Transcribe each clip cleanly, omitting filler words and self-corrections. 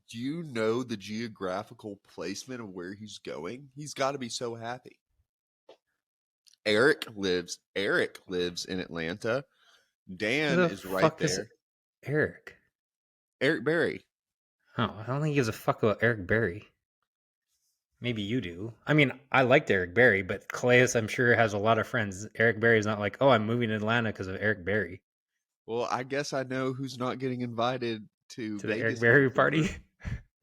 Do you know the geographical placement of where he's going? He's got to be so happy. Eric lives in Atlanta. Who Dan the is right fuck is there. Eric? Eric Berry. Oh, I don't think he gives a fuck about Eric Berry. Maybe you do. I mean, I liked Eric Berry, but Calais, I'm sure, has a lot of friends. Eric Berry is not like, oh, I'm moving to Atlanta because of Eric Berry. Well, I guess I know who's not getting invited to To the Eric Vegas in Berry party? December.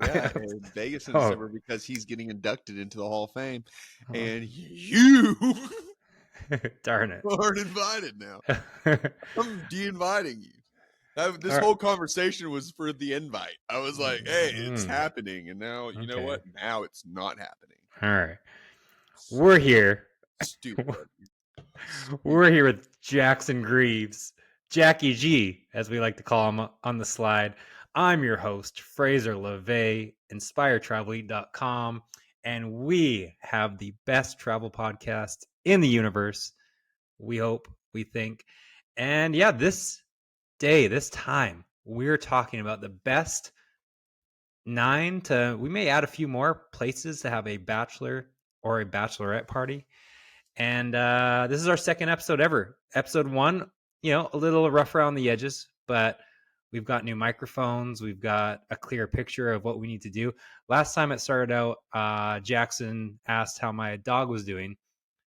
Yeah, and Vegas in Oh, December because he's getting inducted into the Hall of Fame, oh. and you Darn it. aren't invited now. I'm de-inviting you. This All right. whole conversation was for the invite. I was like, "Hey, it's happening," and now you know Okay. what? Now it's not happening. All right. We're here. Stupid. We're here with Jackson Greaves, Jackie G, as we like to call him on the slide. I'm your host, Fraser Laveay, InspireTravelEat.com, and we have the best travel podcast in the universe. We hope, we think. And yeah, this time, we're talking about the best we may add a few more places to have a bachelor or a bachelorette party. And this is our second episode ever. Episode 1, a little rough around the edges, but we've got new microphones. We've got a clear picture of what we need to do. Last time it started out, Jackson asked how my dog was doing,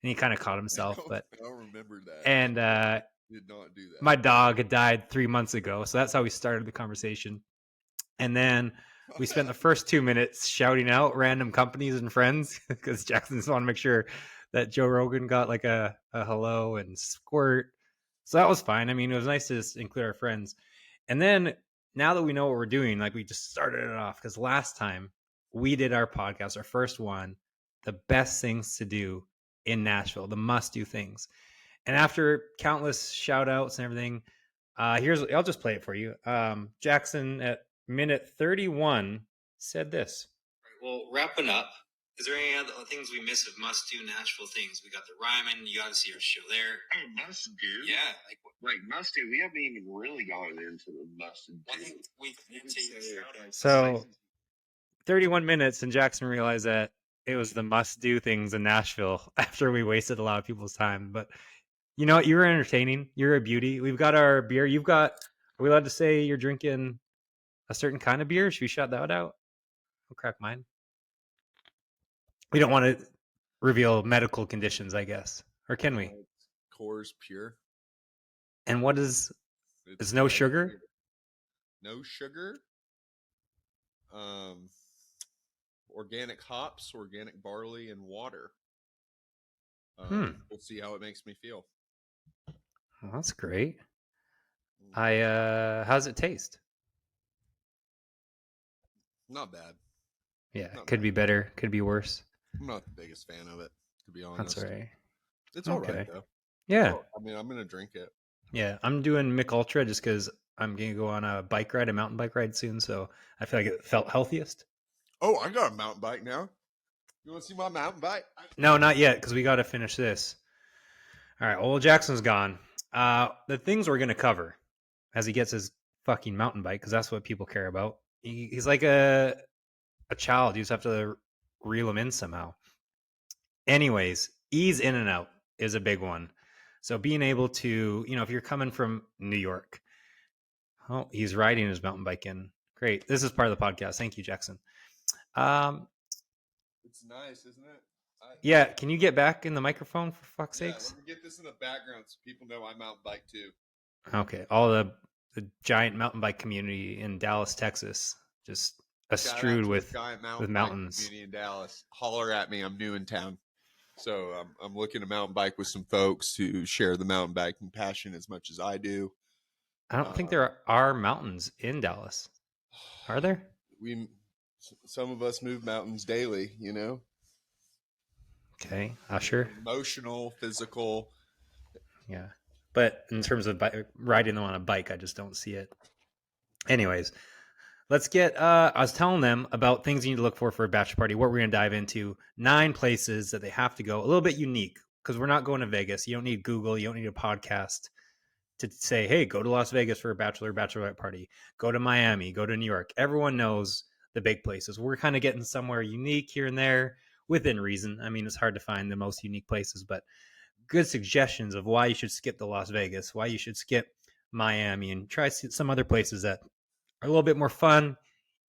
and he kind of caught himself. I don't remember that. And did not do that. My dog had died 3 months ago, so that's how we started the conversation. And then we spent the first 2 minutes shouting out random companies and friends because Jackson just wanted to make sure that Joe Rogan got like a hello and Squirt. So that was fine. I mean, it was nice to just include our friends. And then now that we know what we're doing, like we just started it off because last time we did our podcast, our first one, the best things to do in Nashville, the must do things. And after countless shout outs and everything, I'll just play it for you. Jackson at minute 31 said this. Well, wrapping up, is there any other things we miss of must-do Nashville things? We got the Ryman. You got to see our show there. Oh, must-do? Yeah. Like must-do. We haven't even really gone into the must-do. I think we did say So 31 minutes, and Jackson realized that it was the must-do things in Nashville after we wasted a lot of people's time. But you know what? You were entertaining. You're a beauty. We've got our beer. Are we allowed to say you're drinking a certain kind of beer? Should we shout that out? I'll crack mine. We don't want to reveal medical conditions, I guess. Or can we? Coors Pure. And what is no sugar? Pure. No sugar. Organic hops, organic barley, and water. We'll see how it makes me feel. Well, that's great. How's it taste? Not bad. Yeah, could be better, could be worse. I'm not the biggest fan of it, to be honest. That's all right. It's all right, though. Yeah. I mean, I'm going to drink it. Yeah, I'm doing Mick Ultra just because I'm going to go on a mountain bike ride soon, so I feel like it felt healthiest. Oh, I got a mountain bike now. You want to see my mountain bike? No, not yet, because we got to finish this. All right, old Jackson's gone. The things we're going to cover as he gets his fucking mountain bike, because that's what people care about. He's like a child. You just have to reel him in somehow. Anyways, ease in and out is a big one. So being able to, if you're coming from New York, oh, he's riding his mountain bike in. Great. This is part of the podcast. Thank you, Jackson. It's nice, isn't it? Yeah. Can you get back in the microphone for fuck's sakes? Let me get this in the background so people know I mountain bike too. Okay. All the giant mountain bike community in Dallas, Texas, just strewed with mountains. Community in Dallas. Holler at me. I'm new in town. So I'm looking to mountain bike with some folks who share the mountain biking passion as much as I do. I don't think there are mountains in Dallas. Are there? Some of us move mountains daily, Okay, sure. Emotional, physical. Yeah. But in terms of riding them on a bike, I just don't see it. Anyways, let's get, I was telling them about things you need to look for a bachelor party, what we're going to dive into, 9 places that they have to go, a little bit unique, because we're not going to Vegas. You don't need Google. You don't need a podcast to say, hey, go to Las Vegas for a bachelor, bachelorette party. Go to Miami, go to New York. Everyone knows the big places. We're kind of getting somewhere unique here and there within reason. I mean, it's hard to find the most unique places, but good suggestions of why you should skip the Las Vegas, why you should skip Miami, and try some other places that are a little bit more fun,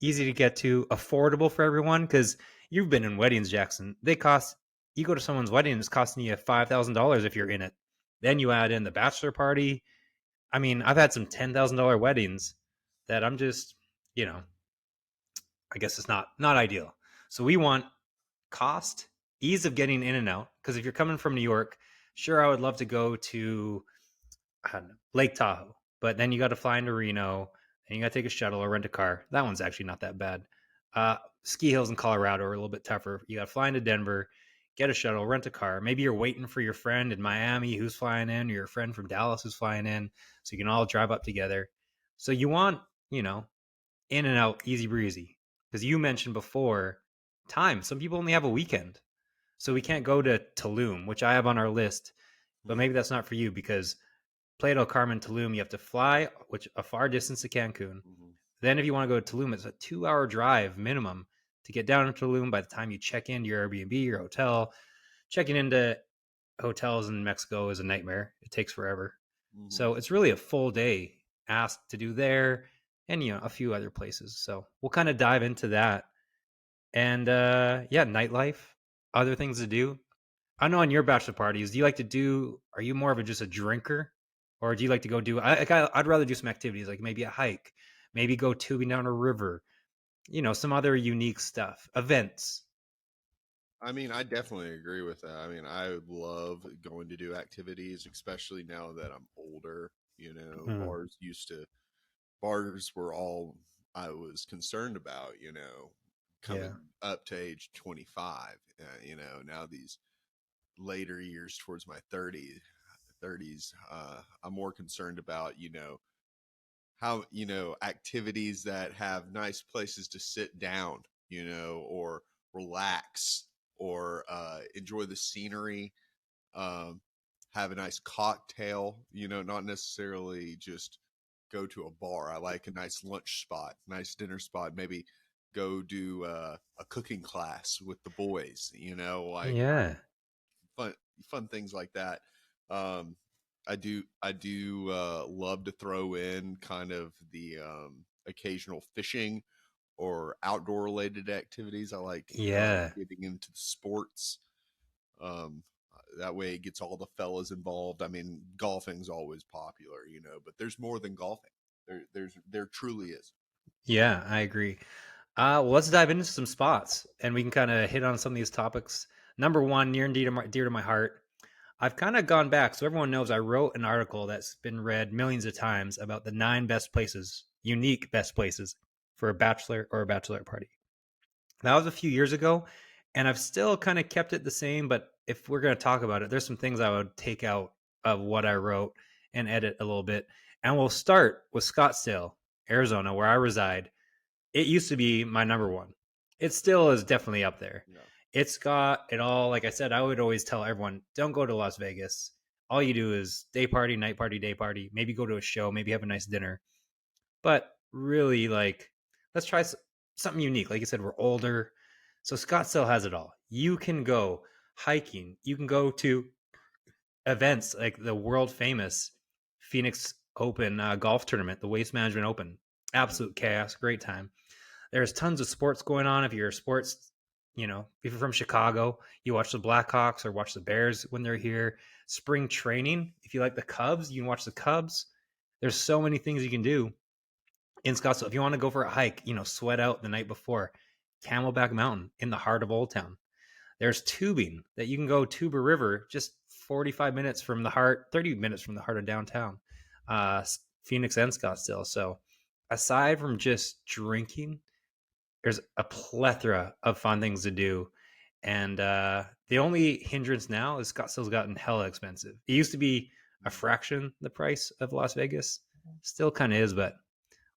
easy to get to, affordable for everyone. Because you've been in weddings, Jackson. You go to someone's wedding, it's costing you $5,000 if you're in it. Then you add in the bachelor party. I mean, I've had some $10,000 weddings that I'm just, I guess it's not ideal. So we want cost, ease of getting in and out. Because if you're coming from New York, sure, I would love to go to, I don't know, Lake Tahoe, but then you got to fly into Reno, and you got to take a shuttle or rent a car. That one's actually not that bad. Ski hills in Colorado are a little bit tougher. You got to fly into Denver, get a shuttle, rent a car. Maybe you're waiting for your friend in Miami who's flying in, or your friend from Dallas who's flying in, so you can all drive up together. So you want, in and out, easy breezy. Because you mentioned before time. Some people only have a weekend. So we can't go to Tulum, which I have on our list, but maybe that's not for you because Playa del Carmen, Tulum, you have to fly, which a far distance to Cancun. Then if you want to go to Tulum, it's a 2-hour drive minimum to get down to Tulum. By the time you check into your Airbnb, your hotel, checking into hotels in Mexico is a nightmare. It takes forever. So it's really a full day asked to do there and, a few other places. So we'll kind of dive into that. And nightlife, other things to do. I know on your bachelor parties, are you more of just a drinker? Or do you like to go I'd rather do some activities, like maybe a hike, maybe go tubing down a river, some other unique stuff, events. I mean, I definitely agree with that. I mean, I love going to do activities, especially now that I'm older. Bars were all I was concerned about, coming up to age 25. Now these later years towards my 30s, I'm more concerned about, how, activities that have nice places to sit down, or relax or enjoy the scenery, have a nice cocktail, not necessarily just go to a bar. I like a nice lunch spot, nice dinner spot, maybe go do a cooking class with the boys, like fun things like that. Um, I do love to throw in kind of the occasional fishing or outdoor related activities. I like getting into the sports. Um, that way it gets all the fellas involved. I mean, golfing's always popular, but there's more than golfing. There truly is. Yeah, I agree. Well, let's dive into some spots, and we can kind of hit on some of these topics. Number one, near and dear to my heart. I've kind of gone back, so everyone knows I wrote an article that's been read millions of times about the 9 best places, unique best places for a bachelor or a bachelorette party. That was a few years ago, and I've still kind of kept it the same. But if we're going to talk about it, there's some things I would take out of what I wrote and edit a little bit. And we'll start with Scottsdale, Arizona, where I reside. It used to be my number one. It still is definitely up there. Yeah. It's got it all. Like I said, I would always tell everyone, don't go to Las Vegas. All you do is day party, night party, day party. Maybe go to a show, maybe have a nice dinner. But really, let's try something unique. Like you said, we're older. So Scottsdale has it all. You can go hiking. You can go to events like the world famous Phoenix Open golf tournament, the Waste Management Open. Absolute chaos, great time. There's tons of sports going on. If you're if you're from Chicago, you watch the Blackhawks or watch the Bears when they're here. Spring training, if you like the Cubs, you can watch the Cubs. There's so many things you can do in Scottsdale. If you want to go for a hike, sweat out the night before, Camelback Mountain in the heart of Old Town. There's tubing that you can go Tuba River, just 45 minutes from the heart, 30 minutes from the heart of downtown, Phoenix and Scottsdale. So aside from just drinking, there's a plethora of fun things to do. And the only hindrance now is Scottsdale's gotten hella expensive. It used to be a fraction the price of Las Vegas. Still kind of is, but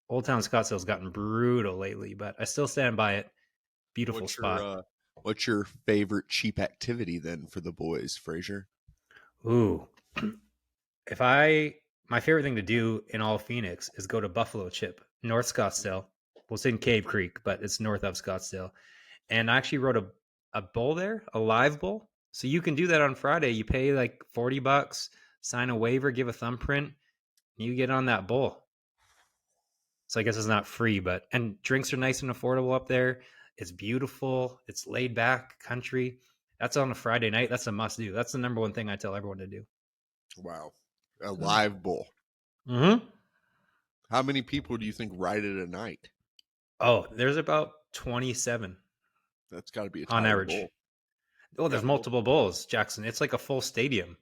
Old Town Scottsdale's gotten brutal lately. But I still stand by it. Beautiful spot. What's your favorite cheap activity then for the boys, Fraser? Ooh. My favorite thing to do in all of Phoenix is go to Buffalo Chip, North Scottsdale. Well, it's in Cave Creek, but it's north of Scottsdale. And I actually wrote a bowl there, a live bowl. So you can do that on Friday. You pay like $40, sign a waiver, give a thumbprint, and you get on that bowl. So I guess it's not free, and drinks are nice and affordable up there. It's beautiful. It's laid back country. That's on a Friday night. That's a must do. That's the number one thing I tell everyone to do. Wow. A live bull. Mm-hmm. How many people do you think ride it a night? Oh, there's about 27. That's got to be a on tired average. bull. Oh, there's multiple bowls, Jackson. It's like a full stadium.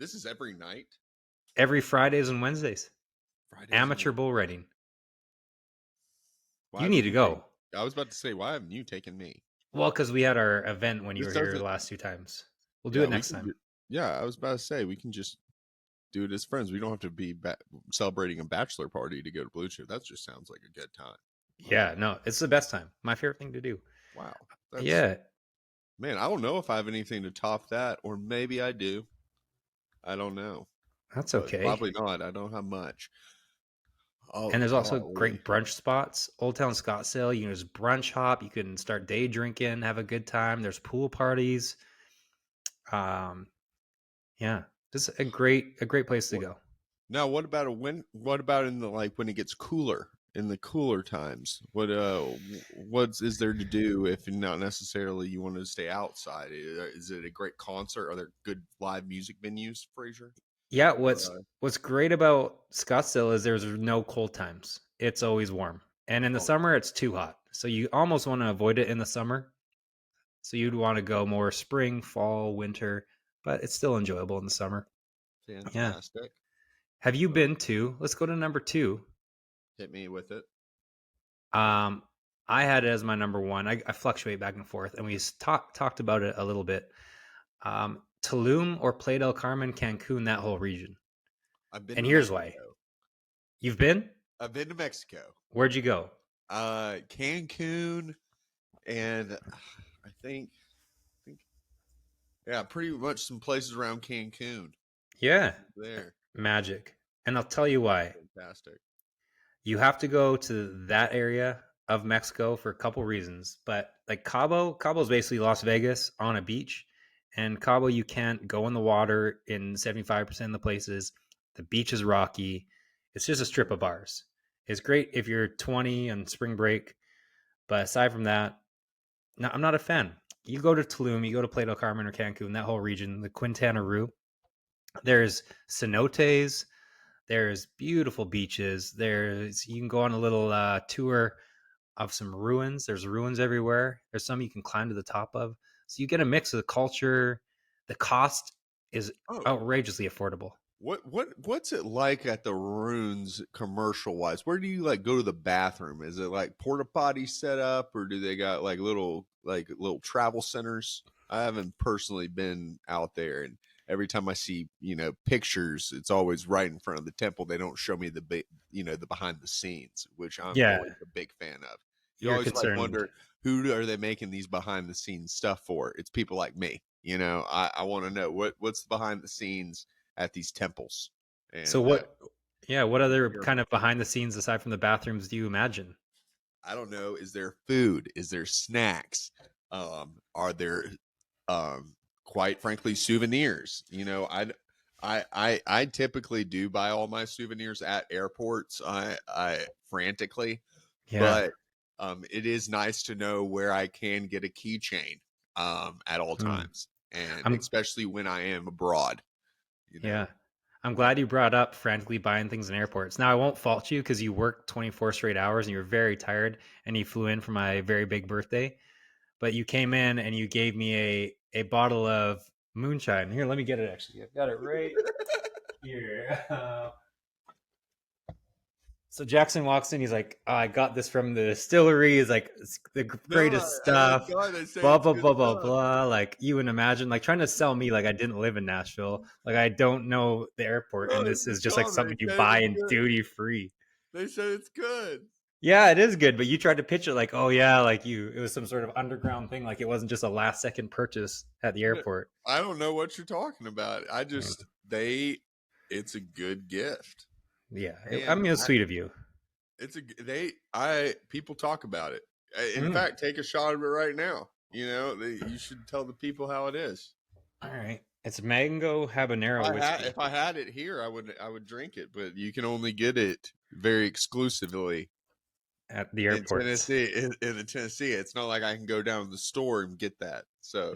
This is every night? Every Fridays and Wednesdays. Fridays Amateur bull riding. Why You need to go. I was about to say, why haven't you taken me? Well, because we had our event when you were here the last 2 times. We'll do it next time. I was about to say, we can just do it as friends. We don't have to be celebrating a bachelor party to go to Blue Chip. That just sounds like a good time. Yeah, no, it's the best time. My favorite thing to do. Wow. Yeah. Man, I don't know if I have anything to top that, or maybe I do. I don't know. That's okay. Probably not. I don't have much. Oh, and there's also great brunch spots. Old Town Scottsdale, you can just brunch hop. You can start day drinking, have a good time. There's pool parties. Yeah, just a great place to go. Now, what about in the when it gets cooler, in the cooler times? Is there to do if not necessarily you want to stay outside? Is it a great concert? Are there good live music venues, Fraser? Yeah, what's great about Scottsdale is there's no cold times. It's always warm. And in the summer it's too hot. So you almost want to avoid it in the summer. So you'd want to go more spring, fall, winter, but it's still enjoyable in the summer. Fantastic. Yeah. Have you been to? Let's go to number 2. Hit me with it. I had it as my number 1. I fluctuate back and forth, and we talked about it a little bit. Tulum or Playa del Carmen, Cancun, that whole region. I've been. And here's why. You've been? I've been to Mexico. Where'd you go? Cancun, and I think, yeah, pretty much some places around Cancun. Yeah, there. Magic. And I'll tell you why. Fantastic. You have to go to that area of Mexico for a couple reasons. But like Cabo's basically Las Vegas on a beach. And Cabo, you can't go in the water in 75% of the places. The beach is rocky. It's just a strip of bars. It's great if you're 20 on spring break. But aside from that, no, I'm not a fan. You go to Tulum, you go to Playa del Carmen or Cancun, that whole region, the Quintana Roo. There's cenotes. There's beautiful beaches. You can go on a little tour of some ruins. There's ruins everywhere. There's some you can climb to the top of. So you get a mix of the culture. The cost is outrageously affordable. What's it like at the ruins commercial wise? Where do you go to the bathroom? Is it like porta potty set up, or do they got little travel centers? I haven't personally been out there, and every time I see pictures, it's always right in front of the temple. They don't show me the behind the scenes, which I'm always a big fan of. You always wonder, who are they making these behind the scenes stuff for? It's people like me. I want to know what's behind the scenes at these temples. And, so what other kind of behind the scenes aside from the bathrooms do you imagine? I don't know. Is there food? Is there snacks? Are there quite frankly souvenirs? I typically do buy all my souvenirs at airports. I frantically, but it is nice to know where I can get a keychain at all times, and especially when I am abroad. Yeah, I'm glad you brought up frantically buying things in airports. Now I won't fault you because you worked 24 straight hours and you were very tired, and you flew in for my very big birthday. But you came in and you gave me a bottle of moonshine. Here, let me get it. Actually, I've got it right here. So Jackson walks in. He's like, "Oh, I got this from the distillery. He's like, it's the greatest stuff." Blah blah blah blah blah. Like you would imagine, trying to sell me I didn't live in Nashville. I don't know the airport, and this is just something you buy in duty free. They said it's good. Yeah, it is good, but you tried to pitch it it was some sort of underground thing, it wasn't just a last second purchase at the airport. I don't know what you're talking about. It's a good gift. Yeah, it's sweet of you. people talk about it. In fact, take a shot of it right now. You should tell the people how it is. All right. It's mango habanero whiskey. If I had it here, I would drink it, but you can only get it very exclusively At the in airports. Tennessee. In Tennessee, it's not like I can go down to the store and get that. So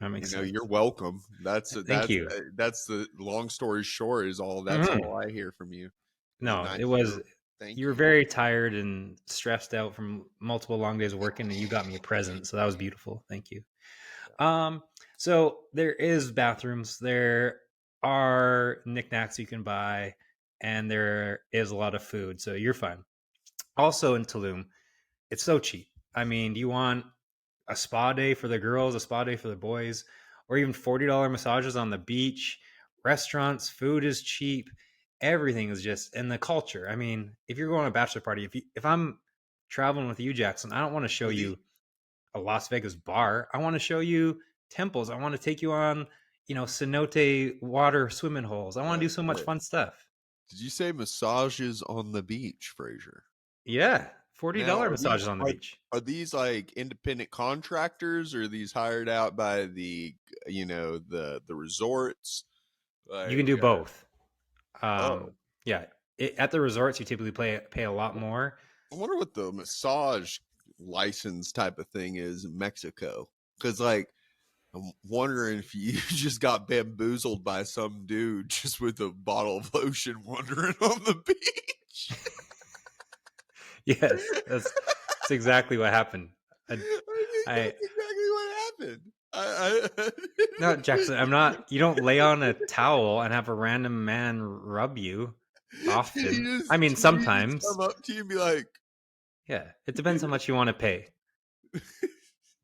That makes sense. you're welcome. Thank you. That's the long story short. Is all that's all I hear from you. No, Nice it was. Thank You were very tired and stressed out from multiple long days of working, and you got me a present, so that was beautiful. Thank you. So there is bathrooms. There are knickknacks you can buy, and there is a lot of food, so you're fine. Also in Tulum, it's so cheap. I mean, do you want a spa day for the girls, a spa day for the boys, or even $40 massages on the beach? Restaurants, food is cheap. Everything is just, and the culture. I mean, if you're going to a bachelor party, if I'm traveling with you, Jackson, I don't want to show you a Las Vegas bar. I want to show you temples. I want to take you on, cenote water swimming holes. I want to do so much fun stuff. Did you say massages on the beach, Fraser? Yeah, $40 massages on the beach. Are these like independent contractors, or are these hired out by the the resorts? You can do both. Yeah, at the resorts you typically pay a lot more. I wonder what the massage license type of thing is in Mexico, because I'm wondering if you just got bamboozled by some dude just with a bottle of lotion wandering on the beach. Yes, that's exactly what happened. That's exactly what happened. No, Jackson, I'm not. You don't lay on a towel and have a random man rub you often. I mean, sometimes. Come up to you and be like, yeah, it depends how much you want to pay.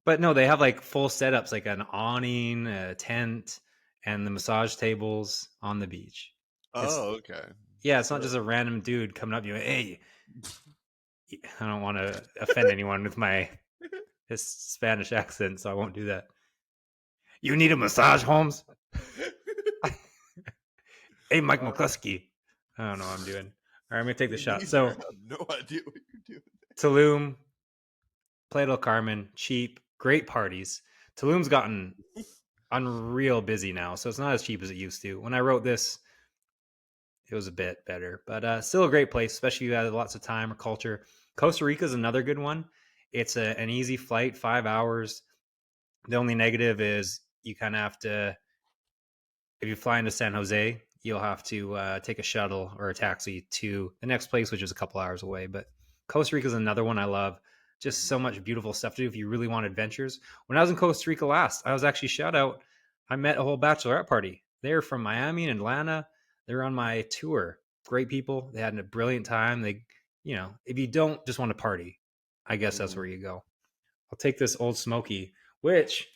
But no, they have like full setups, like an awning, a tent, and the massage tables on the beach. Okay. Yeah, it's not just a random dude coming up to you. Hey, I don't want to offend anyone with my Spanish accent, so I won't do that. You need a massage, Holmes? Hey, Mike McCluskey. I don't know what I'm doing. All right, I'm going to take the shot. So, I have no idea what you're doing. Tulum, Playa del Carmen, cheap, great parties. Tulum's gotten unreal busy now, so it's not as cheap as it used to. When I wrote this, it was a bit better, but still a great place, especially if you have lots of time or culture. Costa Rica is another good one. It's an easy flight, 5 hours. The only negative is you kind of have to, if you fly into San Jose, you'll have to take a shuttle or a taxi to the next place, which is a couple hours away. But Costa Rica is another one I love. Just so much beautiful stuff to do if you really want adventures. When I was in Costa Rica last, I was actually I met a whole bachelorette party. They're from Miami and Atlanta. They're on my tour. Great people. They had a brilliant time. They, if you don't just want to party, I guess that's where you go. I'll take this Old Smoky, which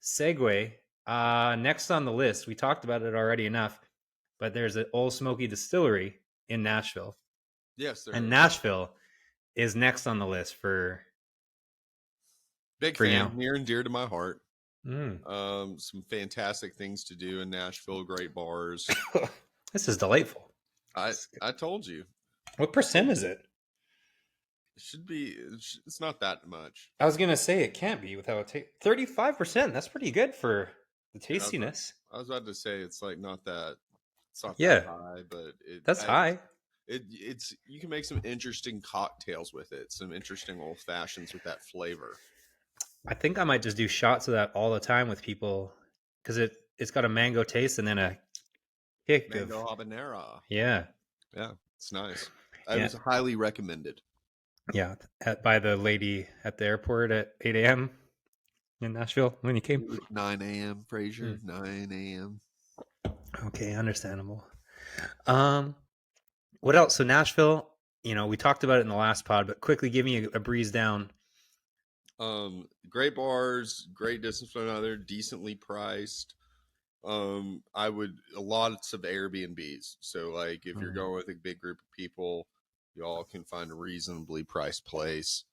segue next on the list. We talked about it already enough, but there's an Old Smoky distillery in Nashville. Yes, sir. And Nashville is next on the list for big fan, near and dear to my heart. Some fantastic things to do in Nashville. Great bars. This is delightful. I told you. What percent is it? It should be. It's not that much. I was gonna say it can't be without 35%. That's pretty good for the tastiness. I was about to say it's like not that. It's not that high, but that's high. It's you can make some interesting cocktails with it. Some interesting old fashions with that flavor. I think I might just do shots of that all the time with people because it's got a mango taste and then a kick mango habanero. Yeah, it's nice. It was highly recommended. Yeah, by the lady at the airport at 8 a.m. in Nashville when you came. 9 a.m. Fraser, 9 a.m. Okay, understandable. What else? So Nashville, we talked about it in the last pod, but quickly give me a breeze down. Great bars, great distance from another, decently priced. Lots of Airbnbs. So like if you're going with a big group of people, y'all can find a reasonably priced place.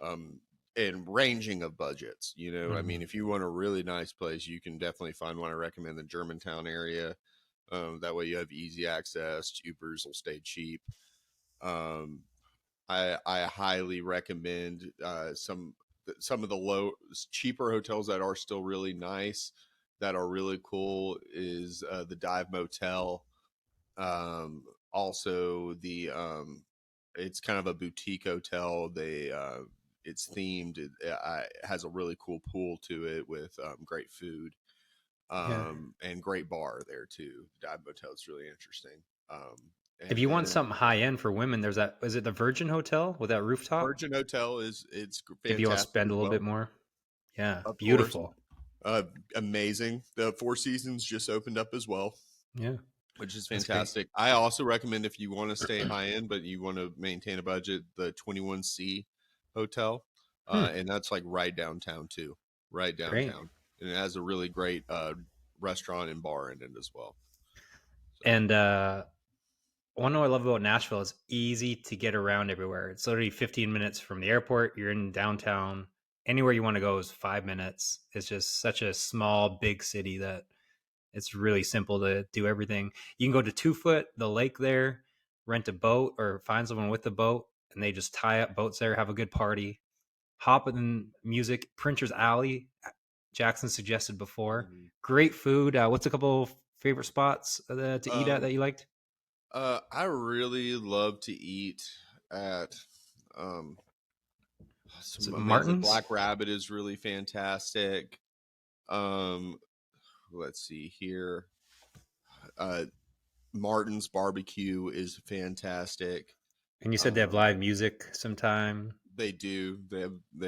And ranging of budgets, I mean, if you want a really nice place, you can definitely find one. I recommend the Germantown area. That way you have easy access. Ubers will stay cheap. I highly recommend some of the cheaper hotels that are still really nice, that are really cool, is the Dive Motel. Also the it's kind of a boutique hotel. It's themed. It has a really cool pool to it with great food Yeah. and great bar there too. Dive Motel is really interesting. If And you want then something high end for women, there's that. Is it the Virgin Hotel with that rooftop? Virgin Hotel it's If you want to fantastic spend as a little bit well. more. Yeah. Of course, Beautiful. amazing. The Four Seasons just opened up as well, Yeah. which is That's great. fantastic. I also recommend, if you want to stay high end but you want to maintain a budget, the 21C Hotel, and that's like right downtown too, right Great. downtown, and it has a really great restaurant and bar in it as well. So, And one thing I love about Nashville is easy to get around everywhere. It's literally 15 minutes from the airport. You're in downtown. Anywhere you want to go is 5 minutes. It's just such a small, big city that it's really simple to do everything. You can go to 2 Foot, the lake there, rent a boat or find someone with a boat, and they just tie up boats there, have a good party, hop in music. Printer's Alley, Jackson suggested before. mhm. Great food. What's a couple favorite spots to eat at that um, you liked? I really love to eat at um, Is it some amazing. Martin's? Black Rabbit is really fantastic. Um, let's see here. Uh, Martin's Barbecue is fantastic. And you said they have Um, live music sometime. they do. They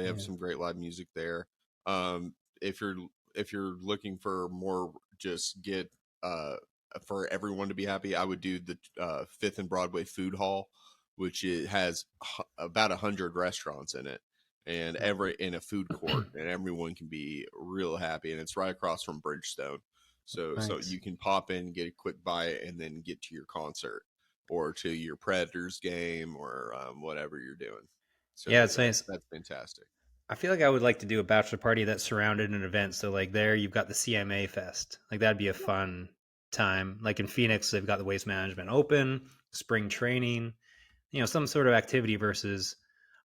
have Yeah. some great live music there. Um, if you're looking for more, just get for everyone to be happy, I would do the Fifth and Broadway Food Hall, which it has about 100 restaurants in it, and in a food court, and everyone can be real happy. And it's right across from Bridgestone, so Nice. you can pop in, get a quick bite, and then get to your concert or to your Predators game or whatever you're doing. Yeah, So it's nice. that's fantastic. I feel like I would like to do a bachelor party that's surrounded an event. So like there you've got the CMA Fest. Like that'd be a fun time. Like in Phoenix, they've got the Waste Management Open, spring training, some sort of activity versus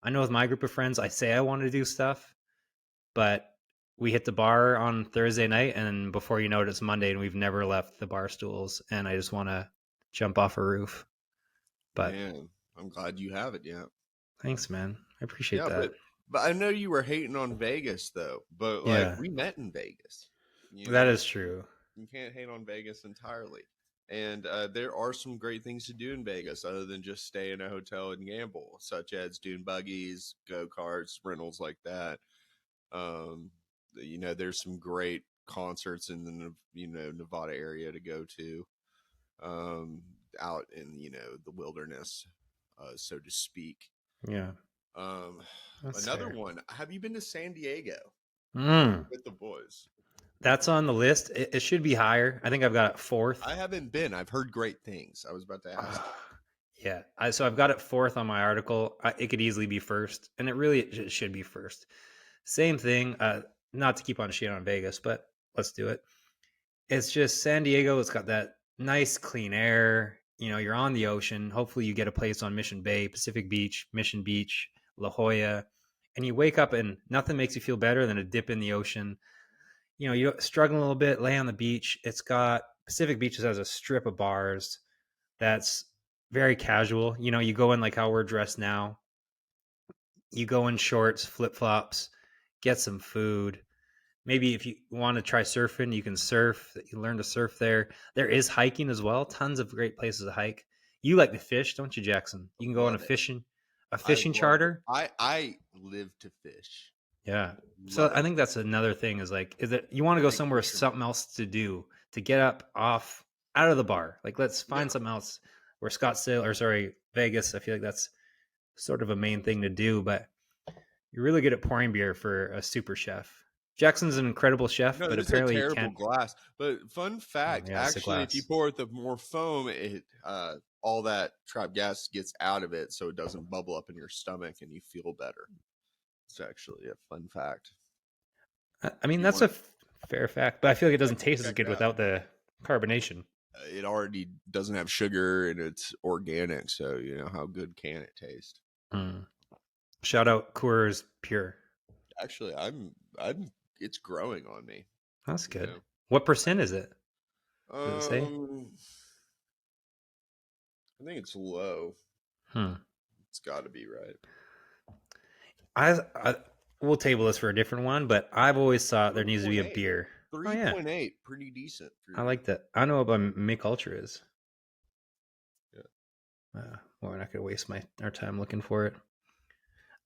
I know with my group of friends, I say I want to do stuff, but we hit the bar on Thursday night and before you know it, it's Monday and we've never left the bar stools and I just want to jump off a roof. But Man, I'm glad you have it. Yeah. thanks, man. I appreciate Yeah, that. but I know you were hating on Vegas though. But like, Yeah, we met in Vegas. that is true. You can't hate on Vegas entirely. And there are some great things to do in Vegas other than just stay in a hotel and gamble, such as dune buggies, go karts, rentals like that. Um, there's some great concerts in the Nevada area to go to, out in the wilderness, so to speak. Yeah, Um, that's another fair. one. Have you been to San Diego Mm, with the boys? that's on the list. It should be higher. I think I've got it fourth. I haven't been. I've heard great things. I was about to ask. Yeah, so I've got it fourth on my article. It could easily be first, and it should be first. Same thing. Not to keep on shit on Vegas, but let's do it. It's just San Diego. It's got that nice clean air. You're on the ocean. Hopefully, you get a place on Mission Bay, Pacific Beach, Mission Beach, La Jolla, and you wake up and nothing makes you feel better than a dip in the ocean. You're struggling a little bit, lay on the beach. It's got Pacific Beaches has a strip of bars that's very casual. You go in like how we're dressed now. You go in shorts, flip flops, get some food. Maybe if you want to try surfing, you can surf. You learn to surf there. There is hiking as well. Tons of great places to hike. You like to fish, don't you, Jackson? You can go on Love it. a I fishing love it. charter. I live to fish. Yeah. So Love I it. think that's another thing is that you want to go Big somewhere with fisherman. something else to do to get up off out of the bar. Like let's find Yeah. something else where Vegas. I feel like that's sort of a main thing to do, but you're really good at pouring beer for a super chef. Jackson's an incredible chef, No, but this is a apparently he terrible can't. glass. But fun Oh, fact, yeah, it's a actually, if you glass. pour it the more foam, it all that trapped gas gets out of it, so it doesn't bubble up in your stomach, and you feel better. It's actually a fun fact. I mean, You that's want a fair fact, but I feel like it doesn't taste as check good it out. without the carbonation. It already doesn't have sugar and it's organic, so how good can it taste? Shout out Coors Pure. Actually, it's growing on me. That's good. know? What percent is it? Does it say? I think it's low. It's got to be right. I we'll table this for a different one, but I've always thought there needs to be a beer. 3.8, pretty decent. I like that. I know what Mick Ultra is. Yeah. Well, we're not gonna waste our time looking for it.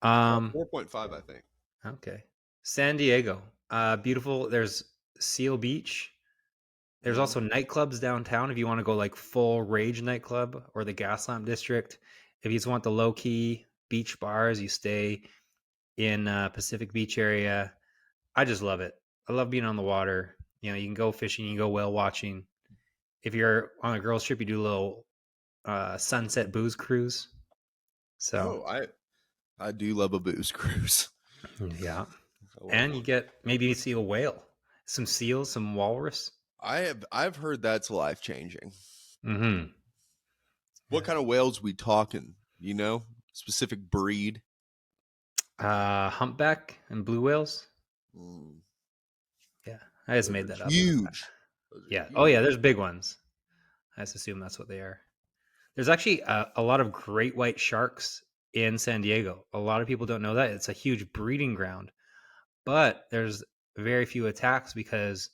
4.5, I think. Okay. San Diego, beautiful. There's Seal Beach. There's also nightclubs downtown if you want to go like full rage nightclub, or the Gaslamp District. If you just want the low key beach bars, you stay in Pacific Beach area. I just love it. I love being on the water. You can go fishing, you can go whale watching. If you're on a girls trip, you do a little sunset booze cruise. So I do love a booze cruise. Yeah. And you get maybe see a whale, some seals, some walrus. I've heard that's life changing. Mm-hmm. What kind of whales we talking? Specific breed? Humpback and blue whales. Yeah, I just made that up. Huge. Yeah. Oh yeah, there's big ones. I just assume that's what they are. There's actually a lot of great white sharks in San Diego. A lot of people don't know that. It's a huge breeding ground, but there's very few attacks because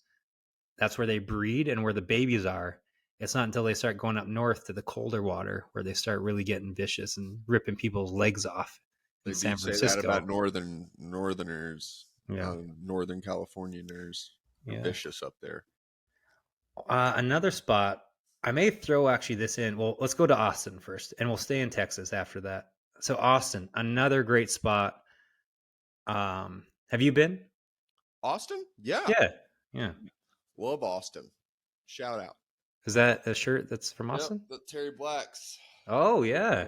that's where they breed and where the babies are. It's not until they start going up north to the colder water where they start really getting vicious and ripping people's legs off in San Francisco. Say that about northerners, Northern Californians. Vicious up there. Another spot, I may throw actually this in. Well, let's go to Austin first, and we'll stay in Texas after that. So Austin, another great spot. Have you been? Austin? Yeah. Yeah. Love Austin. Shout out. Is that a shirt that's from Austin? Yep, the Terry Blacks. Oh yeah.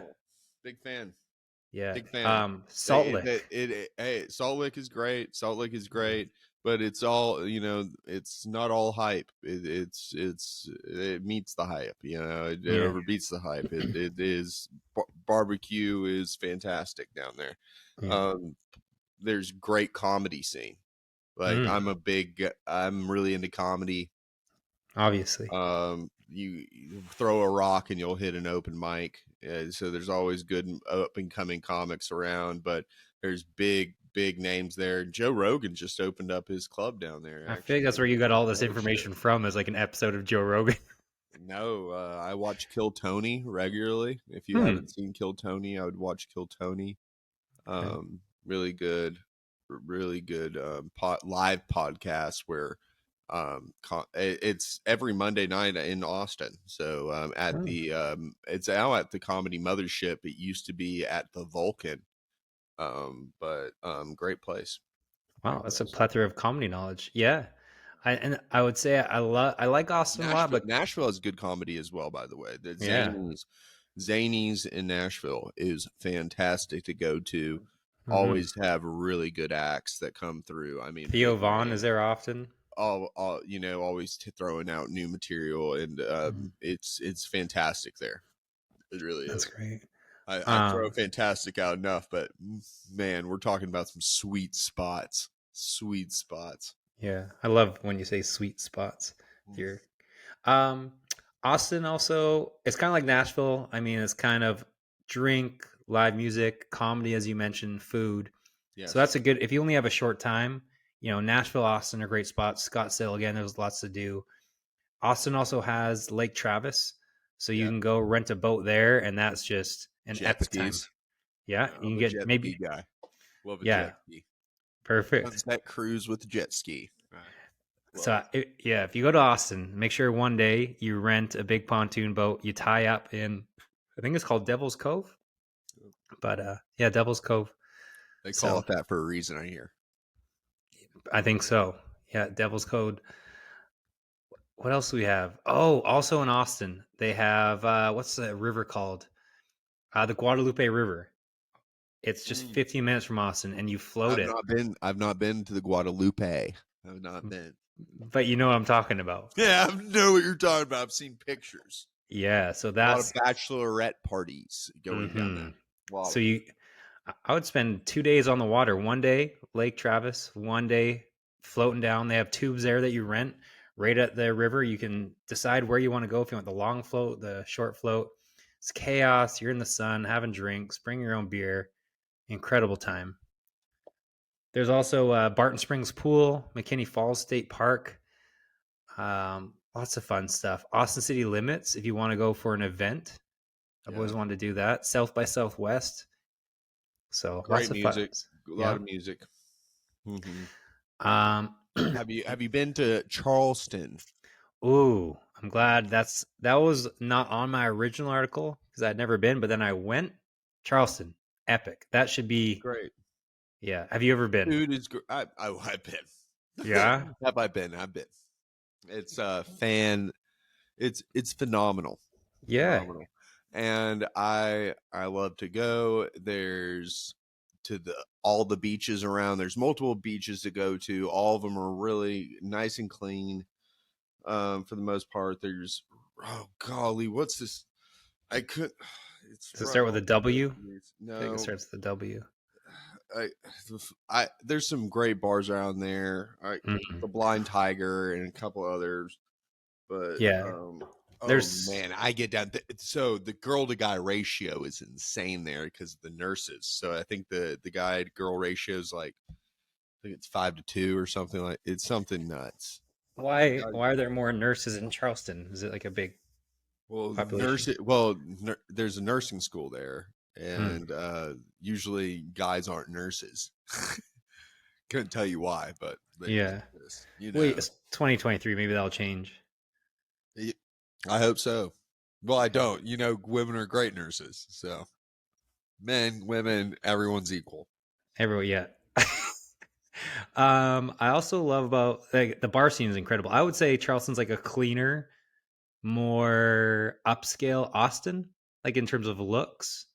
Big fan. Yeah. Big fan. Salt Lick. Hey, Salt Lick is great. But it's all, it's not all hype. It meets the hype. It overbeats the hype. It is barbecue is fantastic down there. Yeah. There's great comedy scene. Like I'm really into comedy. Obviously. You throw a rock and you'll hit an open mic. So there's always good up and coming comics around, but there's big names there. Joe Rogan just opened up his club down there. I think that's where you got all this information from, as like an episode of Joe Rogan. No, I watch Kill Tony regularly. If you haven't seen Kill Tony, I would watch Kill Tony. Really good live podcast where it's every Monday night in Austin. So it's now at the Comedy Mothership. It used to be at the Vulcan. But great place. Wow, that's a plethora of comedy knowledge. Yeah. I would say I like Austin a lot, but Nashville has good comedy as well, by the way. Zanies in Nashville is fantastic to go to. Always have really good acts that come through. I mean, Theo Vaughn is there often. Always throwing out new material, and it's fantastic there. It really is. That's great. I throw fantastic out enough, but man, we're talking about some sweet spots. Yeah, I love when you say sweet spots here. Austin also, it's kind of like Nashville. I mean, it's kind of drink, live music, comedy, as you mentioned, food. Yes. So that's a good, if you only have a short time, Nashville, Austin are great spots. Scottsdale, again, there's lots to do. Austin also has Lake Travis, so you can go rent a boat there, and that's just an epic time. Yeah, you can get maybe guy. Love a jet ski. Perfect. Sunset cruise with jet ski. So if you go to Austin, make sure one day you rent a big pontoon boat. You tie up in, I think it's called Devil's Cove. But Devil's Cove. They call it that for a reason, I hear. I think so. Yeah, Devil's Cove. What else do we have? Oh, also in Austin, they have what's the river called? The Guadalupe River. It's just 15 minutes from Austin, and you float it. I've not been to the Guadalupe. I've not been. But you know what I'm talking about. Yeah, I know what you're talking about. I've seen pictures. Yeah, so that's a lot of bachelorette parties going down there. Wow. So I would spend 2 days on the water. One day, Lake Travis. One day, floating down. They have tubes there that you rent right at the river. You can decide where you want to go. If you want the long float, the short float. It's chaos. You're in the sun, having drinks. Bring your own beer. Incredible time. There's also Barton Springs Pool, McKinney Falls State Park. Lots of fun stuff. Austin City Limits, if you want to go for an event. I've always wanted to do that. South by Southwest. So Great lots of music. fun. A lot of music. Mm-hmm. Um, Have you been to Charleston? ooh, I'm glad that was not on my original article because I'd never been, but then I went. Charleston, epic. That should be Great. Yeah. Have you ever been? Food is great. I've been. Yeah. I've been. It's it's phenomenal. Yeah. Phenomenal. And I love to go. There's all the beaches around. There's multiple beaches to go to. All of them are really nice and clean. For the most part, there's golly, what's this? I could. Does it start with a W? No, I think it starts with a W. There's some great bars around there. The Blind Tiger and a couple others, but yeah, there's man, I get down. So the girl to guy ratio is insane there because of the nurses. So I think the guy to girl ratio is like, I think it's 5-2 or something like. It's something nuts. Why are there more nurses in Charleston? Is it like a big population? There's a nursing school there, and usually guys aren't nurses. Couldn't tell you why, but yeah. Wait, it's 2023. Maybe that'll change. I hope so. Well, I don't. Women are great nurses. So men, women, everyone's equal. Everyone, yeah. I also love about the bar scene is incredible. I would say Charleston's like a cleaner, more upscale Austin, like in terms of looks.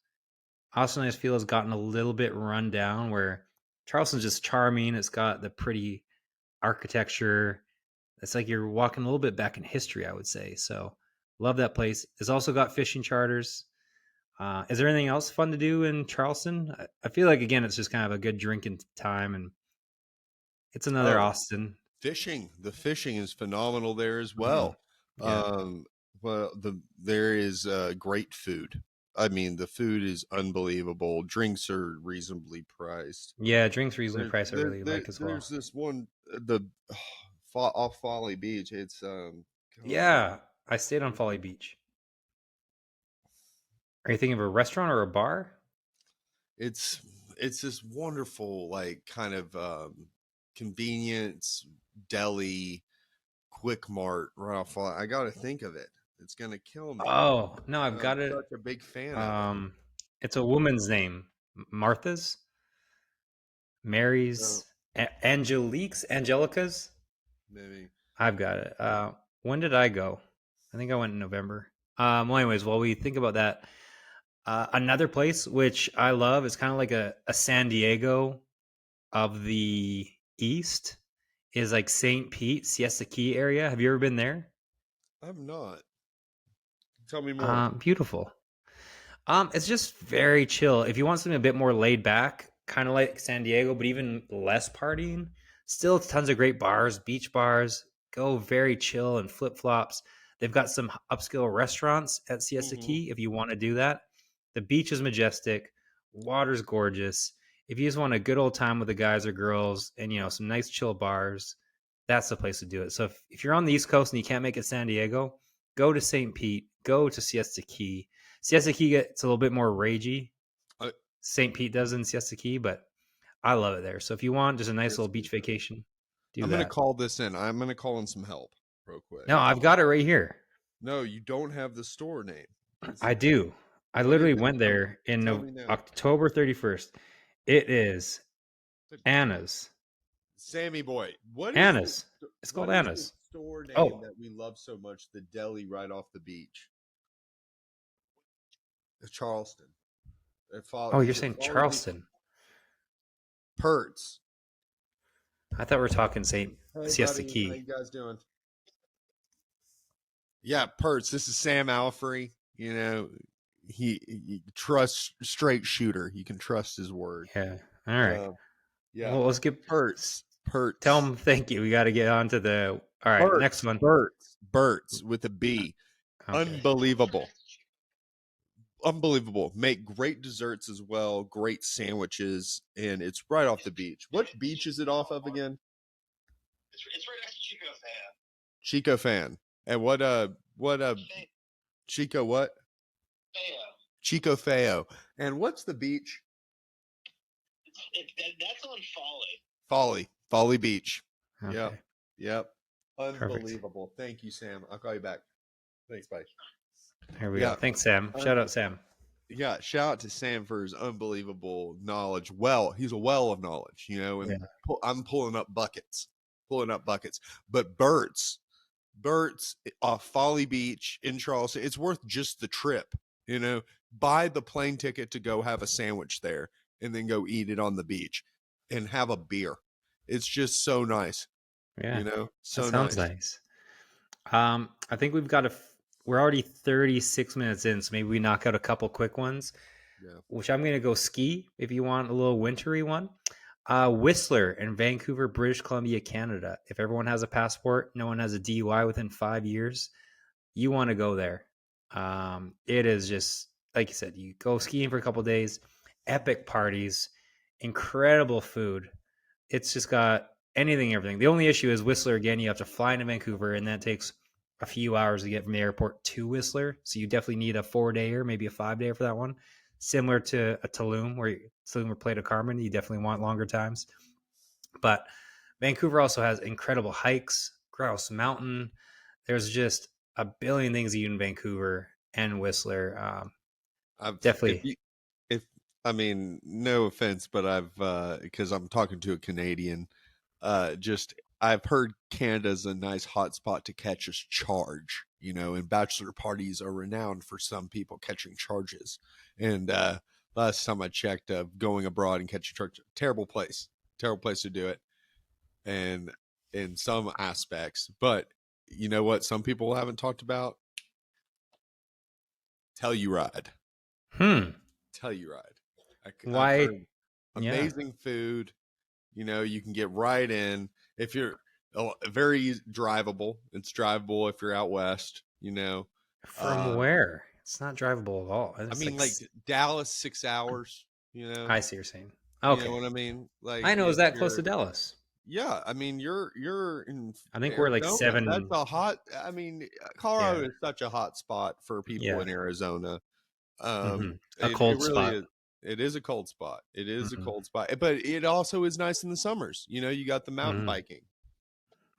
Austin, I feel, has gotten a little bit run down where Charleston's just charming. It's got the pretty architecture. It's like you're walking a little bit back in history, I would say. So love that place. It's also got fishing charters. Is there anything else fun to do in Charleston? I feel like, again, it's just kind of a good drinking time, and it's another Austin. Fishing. The fishing is phenomenal there as well. Yeah. There is great food. I mean, the food is unbelievable. Drinks are reasonably priced. Yeah, drinks reasonably priced. I really like as well. There's this one, off Folly Beach. It's yeah, I stayed on Folly Beach. Are you thinking of a restaurant or a bar? It's this wonderful, like, kind of convenience deli quick mart right off. I got to think of it. It's gonna kill me. Oh no, I've got it. Such a big fan of it. It's a woman's name. Martha's, Mary's, Angelica's. Maybe I've got it. When did I go? I think I went in November. Well, anyways, while we think about that, another place which I love is kind of like a San Diego of the East is like St. Pete, Siesta Key area. Have you ever been there? I'm not. Tell me more. Beautiful. It's just very chill. If you want something a bit more laid back, kind of like San Diego, but even less partying, still tons of great bars, beach bars. Go very chill and flip flops. They've got some upscale restaurants at Siesta Key if you want to do that. The beach is majestic, water's gorgeous. If you just want a good old time with the guys or girls and some nice chill bars, that's the place to do it. So if you're on the East Coast and you can't make it San Diego, go to St. Pete, go to Siesta Key. Siesta Key gets a little bit more ragey. St. Pete does in Siesta Key, but I love it there. So if you want just a nice little beach vacation, I'm going to call this in. I'm going to call in some help real quick. No, I've got it right here. No, you don't have the store name. I do. I literally went there in October 31st. It is Anna's. Sammy boy, what Anna's? Is it's called Anna's. The store name that we love so much, the deli right off the beach. Charleston. You're saying Charleston? Pertz. I thought we were talking Siesta Key. How you guys doing? Yeah, Pertz. This is Sam Alfrey. he trusts straight shooter. You can trust his word. Yeah. All right. Yeah. Well, let's get Perts. Tell him thank you. We got to get on to the. All right, next one. Burt's with a B. Okay. Unbelievable. Make great desserts as well, great sandwiches, and it's right off the beach. What beach is it off of again? It's right next to Chico Fan. Chico Fan. And what Chico what? Feo. Chico Feo. And what's the beach? That's on Folly Beach. Okay. Yep. Unbelievable. Perfect. Thank you, Sam. I'll call you back. Thanks, bye. Here we go. Thanks, Sam. Shout out, Sam. Yeah, shout out to Sam for his unbelievable knowledge. Well, he's a well of knowledge, you know, and I'm pulling up buckets. But Burt's off Folly Beach in Charleston, it's worth just the trip, you know. Buy the plane ticket to go have a sandwich there and then go eat it on the beach and have a beer. It's just so nice. Yeah. You know, so that sounds nice. I think we've got we're already 36 minutes in, so maybe we knock out a couple quick ones. Yeah. Which I'm going to go ski if you want a little wintry one. Whistler in Vancouver, British Columbia, Canada. If everyone has a passport, no one has a DUI within 5 years, you want to go there. It is just, like you said, you go skiing for a couple days, epic parties, incredible food. It's just got everything. The only issue is Whistler, again, you have to fly into Vancouver, and that takes a few hours to get from the airport to Whistler. So you definitely need a 4-dayer, maybe a 5-dayer for that one. Similar to a Tulum, where Tulum or Playa del Carmen, you definitely want longer times. But Vancouver also has incredible hikes, Grouse Mountain. There's just a billion things you do in Vancouver and Whistler. Definitely. I mean, no offense, but because I'm talking to a Canadian, I've heard Canada's a nice hot spot to catch a charge, you know, and bachelor parties are renowned for some people catching charges. And last time I checked, going abroad and catching charge, terrible place to do it. And in some aspects, but you know what? Some people haven't talked about Telluride. Telluride. Why? Amazing food. You know, you can get right in if you're very drivable. It's drivable if you're out west, you know. From where? It's not drivable at all. I mean, like Dallas, 6 hours, you know. I see what you're saying. Okay. You know what I mean? Like, I know, is that close to Dallas? Yeah, I mean, you're in. I think Arizona. We're like 7. That's a hot. I mean, Colorado is such a hot spot for people in Arizona. A cold spot. It is a cold spot. It is a cold spot, but it also is nice in the summers. You know, you got the mountain biking,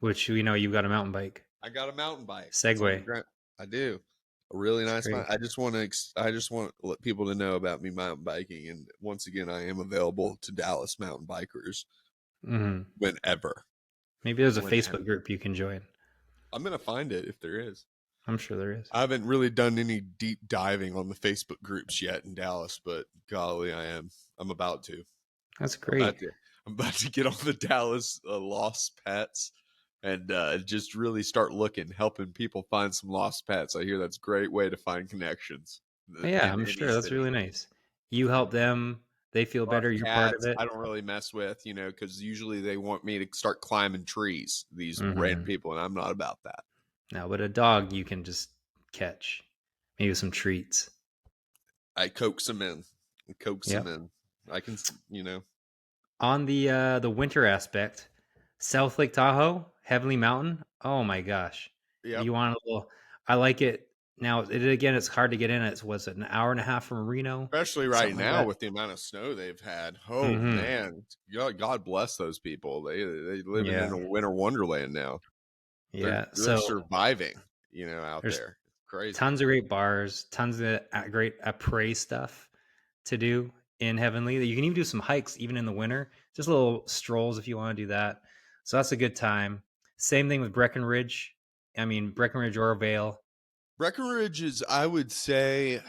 which we know you've got a mountain bike. I got a mountain bike. Segway. I do. A really nice mountain. I just want to let people to know about me mountain biking, and once again, I am available to Dallas mountain bikers whenever. Maybe there's a Facebook group you can join. I'm gonna find it if there is. I'm sure there is. I haven't really done any deep diving on the Facebook groups yet in Dallas, but golly, I am. I'm about to. That's great. I'm about to get on the Dallas lost pets and just really start helping people find some lost pets. I hear that's a great way to find connections. Yeah, I'm sure that's really nice. You help them. They feel better. You're part of it. I don't really mess with, you know, because usually they want me to start climbing trees, these random people, and I'm not about that. No, but a dog you can just catch. Maybe some treats. I coax them in. I can, you know. On the winter aspect, South Lake Tahoe, Heavenly Mountain. Oh my gosh. Yep. You want a little, I like it. Now, it's hard to get in. It was an hour and a half from Reno. Especially right now with the amount of snow they've had. Oh, man. God bless those people. They live in a winter wonderland now. Yeah. They're surviving, you know, out there. Crazy. Tons of great bars, tons of great après stuff to do in Heavenly. You can even do some hikes even in the winter. Just little strolls if you want to do that. So that's a good time. Same thing with Breckenridge. I mean, Breckenridge or Vail. Breckenridge is, I would say,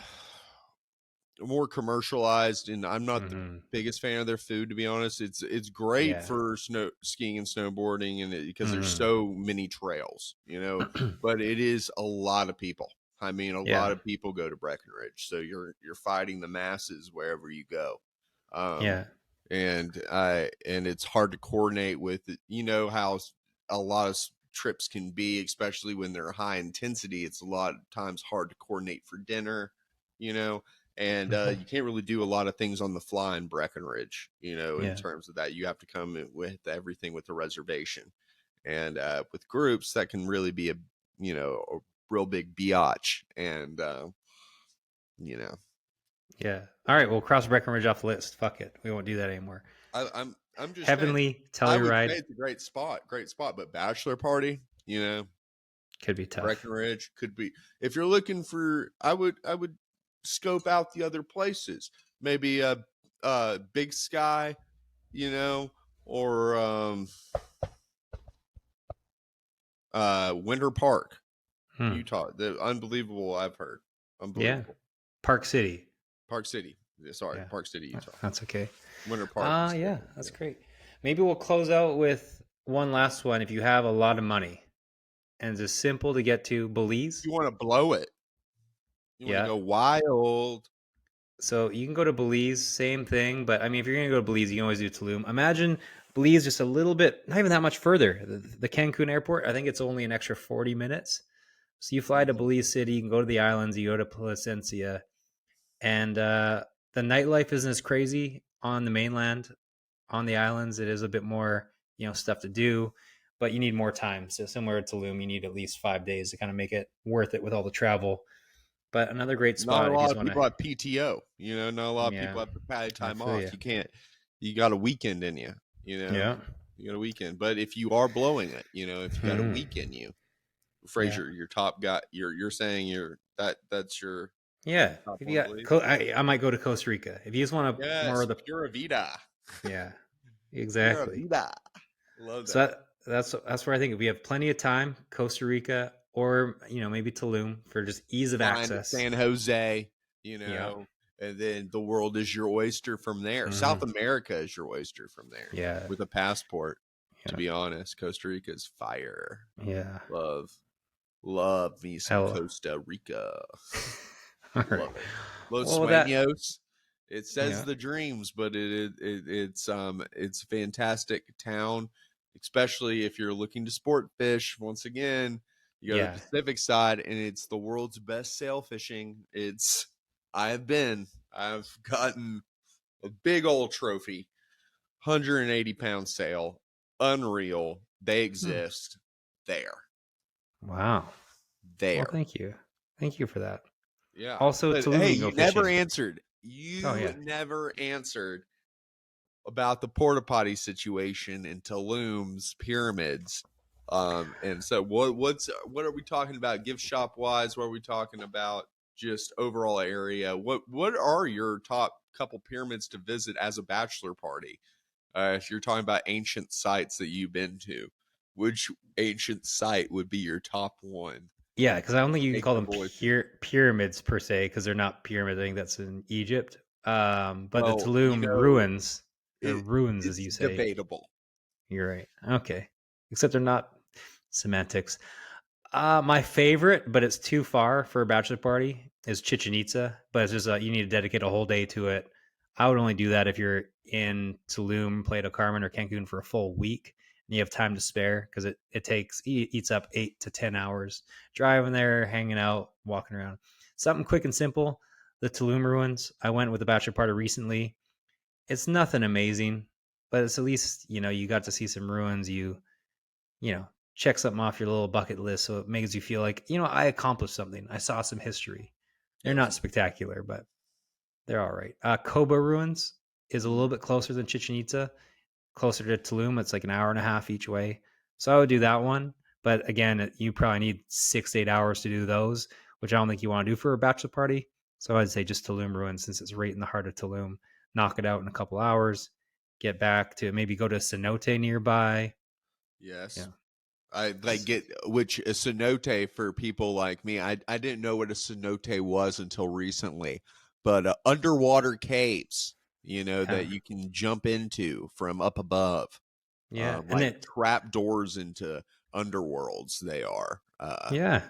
more commercialized, and I'm not the biggest fan of their food, to be honest. It's great for skiing and snowboarding, and because there's so many trails, you know. But it is a lot of people I mean, a lot of people go to Breckenridge, so you're fighting the masses wherever you go. And it's hard to coordinate with, how a lot of trips can be, especially when they're high intensity. It's a lot of times hard to coordinate for dinner, and you can't really do a lot of things on the fly in Breckenridge, in terms of that. You have to come in with everything with a reservation. And with groups, that can really be a real big biatch. And Yeah. All right, we'll cross Breckenridge off the list. Fuck it, we won't do that anymore. I'm just Heavenly saying, I would Telluride. say it's a great spot, but bachelor party, could be tough. Breckenridge could be. If you're looking for, I would scope out the other places. Maybe a Big Sky, or Winter Park, Utah. The unbelievable, I've heard. Unbelievable. Park City. Park City. Sorry, Park City, Utah. That's okay. Winter Park. Yeah, that's great. Maybe we'll close out with one last one. If you have a lot of money and it's simple to get to, Belize. You want to blow it. You want to go wild. So you can go to Belize, same thing. But I mean, if you're going to go to Belize, you can always do Tulum. Imagine Belize just a little bit, not even that much further. The Cancun airport, I think it's only an extra 40 minutes. So you fly to Belize City, you can go to the islands, you go to Placencia. And the nightlife isn't as crazy on the mainland. On the islands, it is a bit more, stuff to do, but you need more time. So similar to Tulum, you need at least 5 days to kind of make it worth it with all the travel. But another great spot. Not a lot of people have PTO. Not a lot of people have paid time off. You can't. You got a weekend in you. Yeah. You got a weekend. But if you are blowing it, if you got a week in you, Fraser, your top guy. You're saying that's your. Yeah, if you got, I might go to Costa Rica if you just want to more of the Pura Vida. Yeah, exactly. Pura Vida. Love that. So that's where I think if we have plenty of time, Costa Rica or maybe Tulum for just ease of access. San Jose, and then the world is your oyster from there. South America is your oyster from there. Yeah, with a passport. To be honest, Costa Rica is fire. Yeah, love me some Costa Rica. Right. Los Sueños. It says the dreams, but it's a fantastic town, especially if you're looking to sport fish. Once again, you go to the Pacific side, and it's the world's best sail fishing. I've gotten a big old trophy, 180-pound sail, unreal. They exist there. Wow. There. Well, thank you for that. Yeah. Also, you never answered. Never answered about the porta potty situation in Tulum's pyramids. And so what are we talking about gift shop wise? What are we talking about just overall area? What are your top couple pyramids to visit as a bachelor party? If you're talking about ancient sites that you've been to, which ancient site would be your top one? Yeah, because I don't think you can call them pyramids per se, because they're not pyramids. I think that's in Egypt. But the Tulum ruins, ruins, as you say. Debatable. You're right. Okay. Except they're not semantics. My favorite, but it's too far for a bachelor party, is Chichen Itza. But it's just you need to dedicate a whole day to it. I would only do that if you're in Tulum, Playa del Carmen, or Cancun for a full week. And you have time to spare, because it eats up 8 to 10 hours driving there, hanging out, walking around. Something quick and simple. The Tulum ruins. I went with a bachelor party recently. It's nothing amazing, but it's at least, you got to see some ruins. You check something off your little bucket list. So it makes you feel like, I accomplished something. I saw some history. They're not spectacular, but they're all right. Koba ruins is a little bit closer than Chichen Itza. Closer to Tulum, it's like an hour and a half each way. So I would do that one. But again, you probably need 6 to 8 hours to do those, which I don't think you want to do for a bachelor party. So I'd say just Tulum ruins, since it's right in the heart of Tulum. Knock it out in a couple hours. Get back to maybe go to a cenote nearby. Yes. Yeah. I get which a cenote for people like me. I didn't know what a cenote was until recently, but underwater caves. That you can jump into from up above. Yeah. And trap doors into underworlds they are. Yeah.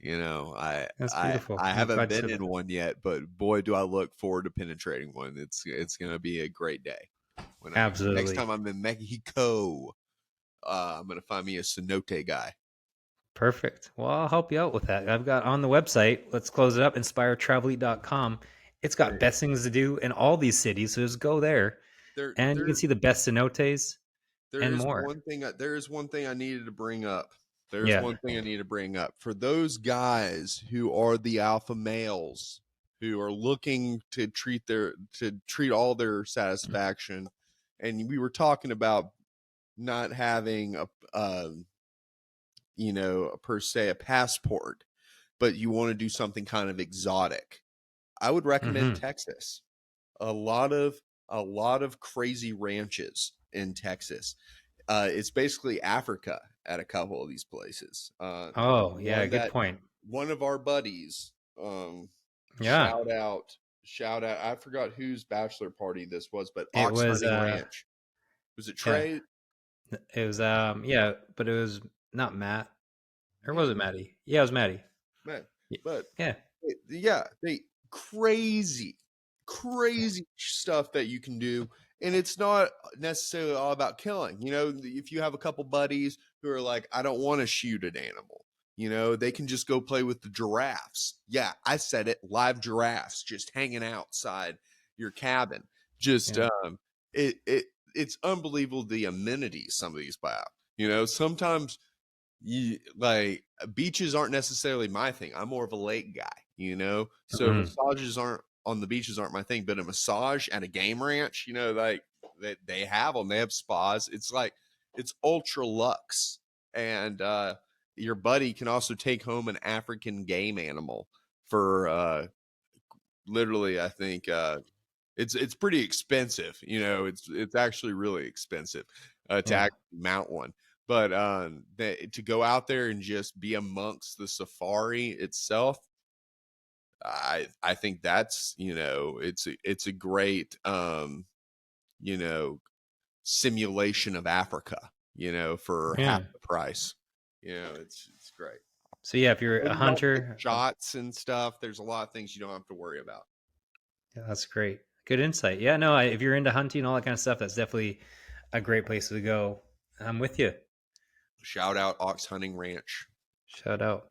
You know, That's beautiful. I I'm haven't glad you been said in that. one yet, but boy, do I look forward to penetrating one. It's gonna be a great day when next Absolutely. time I'm in Mexico. I'm gonna find me a cenote guy. Perfect. Well, I'll help you out with that. I've got on the website, let's close it up, inspiretravelly.com. It's got There, best things to do in all these cities. So just go there and you can there see the best cenotes there and is more. one thing. There is one thing I needed to bring up. There's Yeah. one thing I need to bring up for those guys who are the alpha males who are looking to treat all their satisfaction. And we were talking about not having per se a passport, but you want to do something kind of exotic. I would recommend Mm-hmm. Texas. A lot of crazy ranches in Texas. It's basically Africa at a couple of these places. Oh, yeah. One Good that point. one of our buddies, Yeah. shout out. I forgot whose bachelor party this was, but It Ox was, Hunting Ranch. Was it yeah. Trey? It was, yeah, but it was not Matt. Or was Yeah, it Maddie? Yeah, it was Maddie. man. But Yeah. yeah, they crazy stuff that you can do, and it's not necessarily all about killing. If you have a couple buddies who are like, I don't want to shoot an animal, they can just go play with the giraffes. Yeah, I said it, live giraffes just hanging outside your cabin. Just Yeah. it's unbelievable the amenities some of these have. Sometimes like beaches aren't necessarily my thing. I'm more of a lake guy. So Mhm. massages aren't on the beaches aren't my thing, but a massage at a game ranch, like they have them. They have spas. It's like it's ultra luxe, and your buddy can also take home an African game animal for literally, I think it's pretty expensive. It's actually really expensive to Yeah. actually mount one. But to go out there and just be amongst the safari itself, I think that's it's a great simulation of Africa, for half Yeah. the price. It's great. So yeah, if you're a Maybe you don't get hunter, shots and stuff. There's a lot of things you don't have to worry about. yeah, that's great. Good insight. Yeah, no, if you're into hunting and all that kind of stuff, that's definitely a great place to go. I'm with you. Shout out Ox Hunting Ranch. Shout out.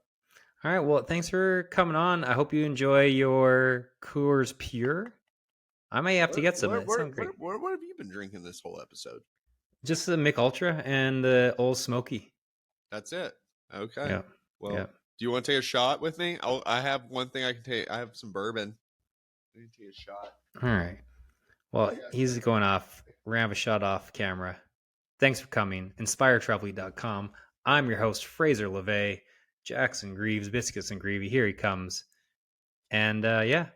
All right. Well, thanks for coming on. I hope you enjoy your Coors Pure. I may have to get some. That sounds great. What have you been drinking this whole episode? Just the Mick Ultra and the Old Smoky. That's it. Okay. Yeah. Well, Yeah. do you want to take a shot with me? I have one thing I can take. I have some bourbon. I can take a shot. All right. Well, he's going off. We're going to have a shot off camera. Thanks for coming. InspireTravelly.com. I'm your host, Fraser Laveay. Jackson Greaves, Biscuits and Gravy. Here he comes. And yeah,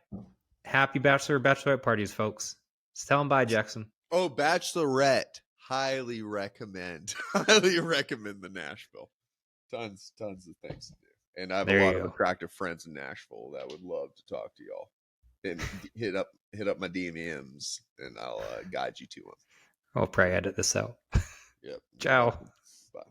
happy Bachelor Bachelorette parties, folks. Just tell them bye, Jackson. Oh, Bachelorette. Highly recommend. Highly recommend the Nashville. Tons of things to do. And I have There a you lot of go. attractive friends in Nashville that would love to talk to y'all. And hit up my DMs and I'll guide you to them. I'll probably edit this out. Yep. Ciao. Bye.